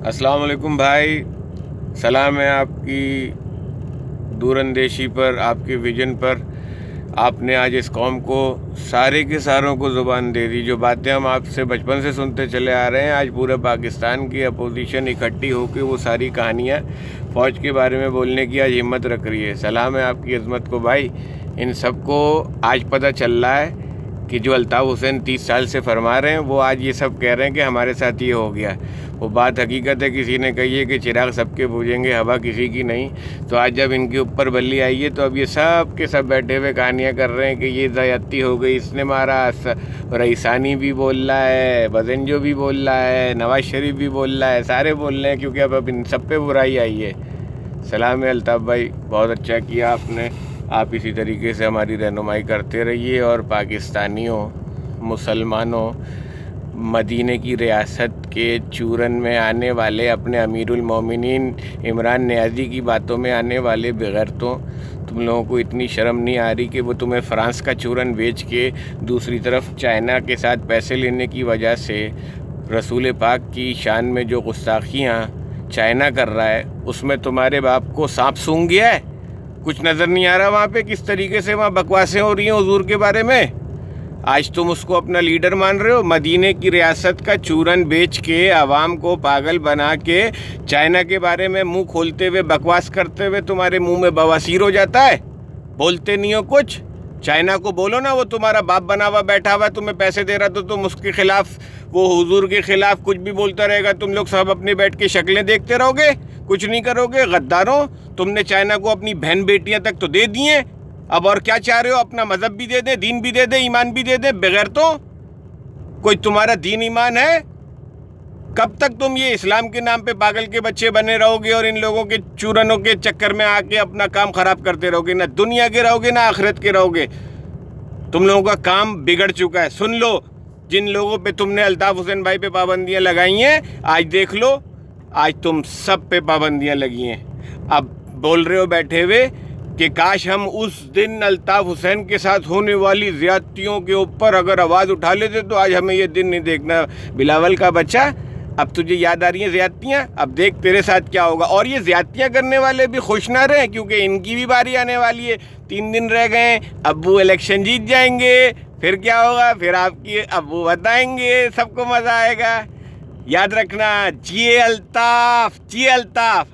السلام علیکم بھائی، سلام ہے آپ کی دور اندیشی پر، آپ کے ویژن پر۔ آپ نے آج اس قوم کو سارے کے ساروں کو زبان دے دی۔ جو باتیں ہم آپ سے بچپن سے سنتے چلے آ رہے ہیں، آج پورے پاکستان کی اپوزیشن اکٹھی ہو کے وہ ساری کہانیاں فوج کے بارے میں بولنے کی آج ہمت رکھ رہی ہے۔ سلام ہے آپ کی عظمت کو بھائی۔ ان سب کو آج پتہ چل رہا ہے کہ جو الطاف حسین 30 سال سے فرما رہے ہیں، وہ آج یہ سب کہہ رہے ہیں کہ ہمارے ساتھ یہ ہو گیا۔ وہ بات حقیقت ہے، کسی نے کہی ہے کہ چراغ سب کے بجھیں گے، ہوا کسی کی نہیں۔ تو آج جب ان کے اوپر بلی آئی ہے تو اب یہ سب کے سب بیٹھے ہوئے کہانیاں کر رہے ہیں کہ یہ زیادتی ہو گئی، اس نے مارا۔ رئیسانی بھی بول رہا ہے، بزنجو بھی بول رہا ہے، نواز شریف بھی بول رہا ہے، سارے بول رہے ہیں کیونکہ اب ان سب پہ برائی آئی ہے۔ سلام ہے الطاف بھائی، بہت اچھا کیا آپ نے۔ آپ اسی طریقے سے ہماری رہنمائی کرتے رہیے، اور پاکستانیوں، مسلمانوں، مدینہ کی ریاست کے چورن میں آنے والے اپنے امیر المومنین عمران نیازی کی باتوں میں آنے والے بغیرتوں، تم لوگوں کو اتنی شرم نہیں آ رہی کہ وہ تمہیں فرانس کا چورن بیچ کے دوسری طرف چائنا کے ساتھ پیسے لینے کی وجہ سے رسول پاک کی شان میں جو گستاخیاں چائنا کر رہا ہے، اس میں تمہارے باپ کو سانپ سونگھ گیا ہے؟ کچھ نظر نہیں آ رہا وہاں پہ کس طریقے سے وہاں بکواسیں ہو رہی ہیں حضور کے بارے میں؟ آج تم اس کو اپنا لیڈر مان رہے ہو؟ مدینہ کی ریاست کا چورن بیچ کے عوام کو پاگل بنا کے چائنا کے بارے میں منہ کھولتے ہوئے بکواس کرتے ہوئے تمہارے منہ میں بواسیر ہو جاتا ہے؟ بولتے نہیں ہو کچھ؟ چائنا کو بولو نا، وہ تمہارا باپ بنا ہوا بیٹھا ہوا تمہیں پیسے دے رہا، تو تم اس کے خلاف، وہ حضور کے خلاف کچھ بھی بولتا رہے گا، تم لوگ سب اپنے بیٹھ کے شکلیں دیکھتے رہو گے، کچھ نہیں کرو گے؟ غداروں، تم نے چائنا کو اپنی بہن بیٹیاں تک تو دے دی ہیں، اب اور کیا چاہ رہے ہو؟ اپنا مذہب بھی دے دے، دین بھی دے دے، ایمان بھی دے دے، بغیرتوں! کوئی تمہارا دین ایمان ہے؟ کب تک تم یہ اسلام کے نام پہ پاگل کے بچے بنے رہو گے اور ان لوگوں کے چورنوں کے چکر میں آ کے اپنا کام خراب کرتے رہو گے؟ نہ دنیا کے رہو گے نہ آخرت کے رہو گے۔ تم لوگوں کا کام بگڑ چکا ہے۔ سن لو، جن لوگوں پہ تم نے الطاف حسین بھائی پہ پابندیاں لگائی ہیں، آج دیکھ لو، آج تم سب پہ پابندیاں لگی ہیں۔ اب بول رہے ہو بیٹھے ہوئے کہ کاش ہم اس دن الطاف حسین کے ساتھ ہونے والی زیادتیوں کے اوپر اگر آواز اٹھا لیتے تو آج ہمیں یہ دن نہیں دیکھنا۔ بلاول کا بچہ، اب تجھے یاد آ رہی ہیں زیادتیاں؟ اب دیکھ تیرے ساتھ کیا ہوگا۔ اور یہ زیادتیاں کرنے والے بھی خوش نہ رہیں، کیونکہ ان کی بھی باری آنے والی ہے۔ 3 دن رہ گئے ہیں، ابو الیکشن جیت جائیں گے، پھر کیا ہوگا؟ پھر آپ کی ابو بتائیں گے، سب کو مزہ آئے گا۔ یاد رکھنا، جیے الطاف، جیے الطاف۔